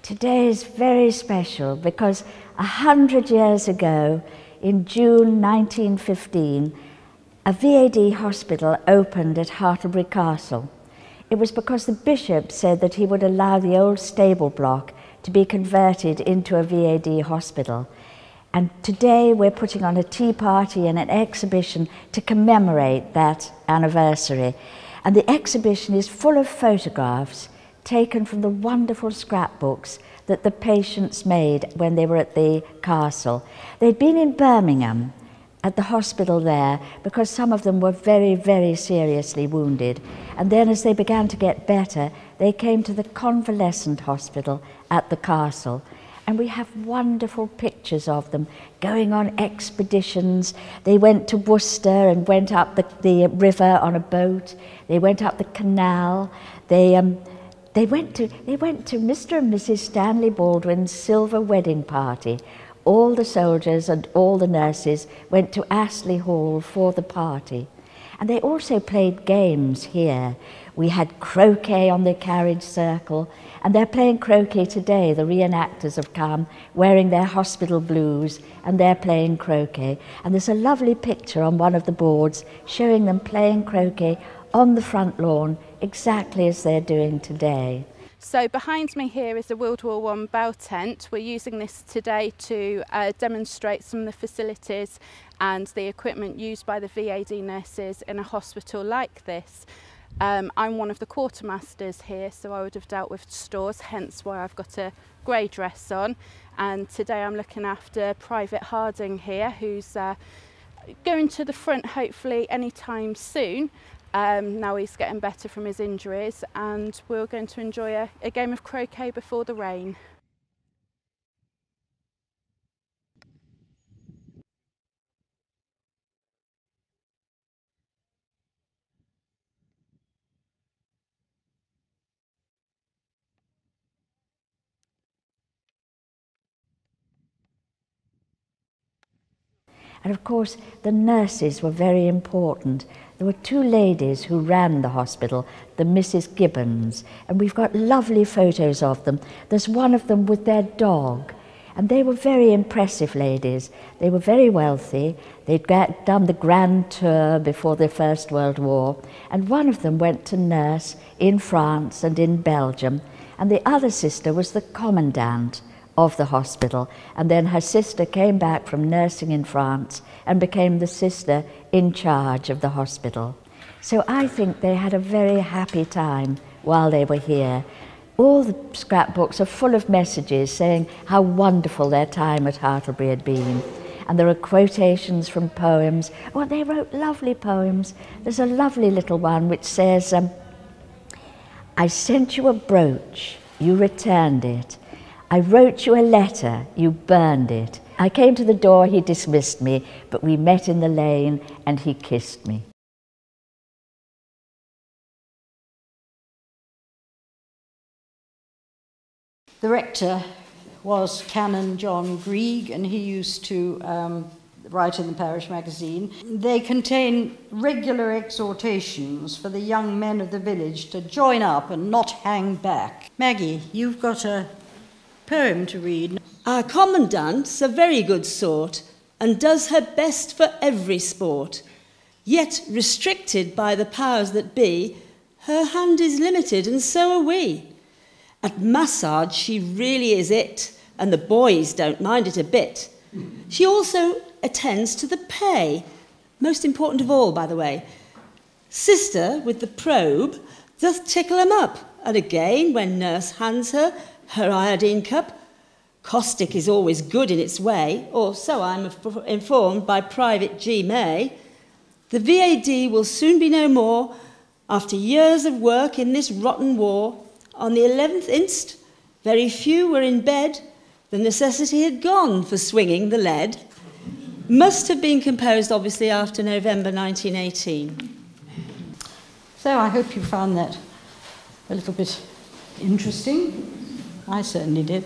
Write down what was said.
Today is very special because 100 years ago, in June 1915, a WWi Hospital opened at Hartlebury Castle. It was because the bishop said that he would allow the old stable block to be converted into a WWi Hospital. And today we're putting on a tea party and an exhibition to commemorate that anniversary. And the exhibition is full of photographs taken from the wonderful scrapbooks that the patients made when they were at the castle. They'd been in Birmingham at the hospital there because some of them were very, very seriously wounded. And then as they began to get better, they came to the convalescent hospital at the castle. And we have wonderful pictures of them going on expeditions. They went to Worcester and went up the river on a boat. They went up the canal. They went to Mr. and Mrs. Stanley Baldwin's silver wedding party. All the soldiers and all the nurses went to Astley Hall for the party. And they also played games here. We had croquet on the carriage circle, and they're playing croquet today. The reenactors have come wearing their hospital blues, and they're playing croquet. And there's a lovely picture on one of the boards showing them playing croquet on the front lawn, exactly as they're doing today. So behind me here is a World War I bell tent. We're using this today to demonstrate some of the facilities and the equipment used by the WWi nurses in a hospital like this. I'm one of the quartermasters here, so I would have dealt with stores, hence why I've got a grey dress on. And today I'm looking after Private Harding here, who's going to the front hopefully anytime soon. Now he's getting better from his injuries, and we're going to enjoy a game of croquet before the rain. And of course, the nurses were very important. There were two ladies who ran the hospital, the Mrs. Gibbons, and we've got lovely photos of them. There's one of them with their dog, and they were very impressive ladies. They were very wealthy. They'd done the Grand Tour before the First World War, and one of them went to nurse in France and in Belgium, and the other sister was the commandant of the hospital, and then her sister came back from nursing in France and became the sister in charge of the hospital. So I think they had a very happy time while they were here. All the scrapbooks are full of messages saying how wonderful their time at Hartlebury had been. And there are quotations from poems. Oh, they wrote lovely poems. There's a lovely little one which says, I sent you a brooch, you returned it. I wrote you a letter, you burned it. I came to the door, he dismissed me, but we met in the lane and he kissed me. The rector was Canon John Grieg, and he used to write in the parish magazine. They contain regular exhortations for the young men of the village to join up and not hang back. Maggie, you've got a poem to read. Our commandant's a very good sort and does her best for every sport. Yet, restricted by the powers that be, her hand is limited and so are we. At massage she really is it, and the boys don't mind it a bit. She also attends to the pay, most important of all, by the way. Sister, with the probe, doth tickle 'em up, and again, when nurse hands her iodine cup, caustic is always good in its way, or so I'm informed by Private G. May. The WWi will soon be no more, after years of work in this rotten war. On the 11th inst, very few were in bed. The necessity had gone for swinging the lead. Must have been composed, obviously, after November 1918. So I hope you found that a little bit interesting. I certainly did.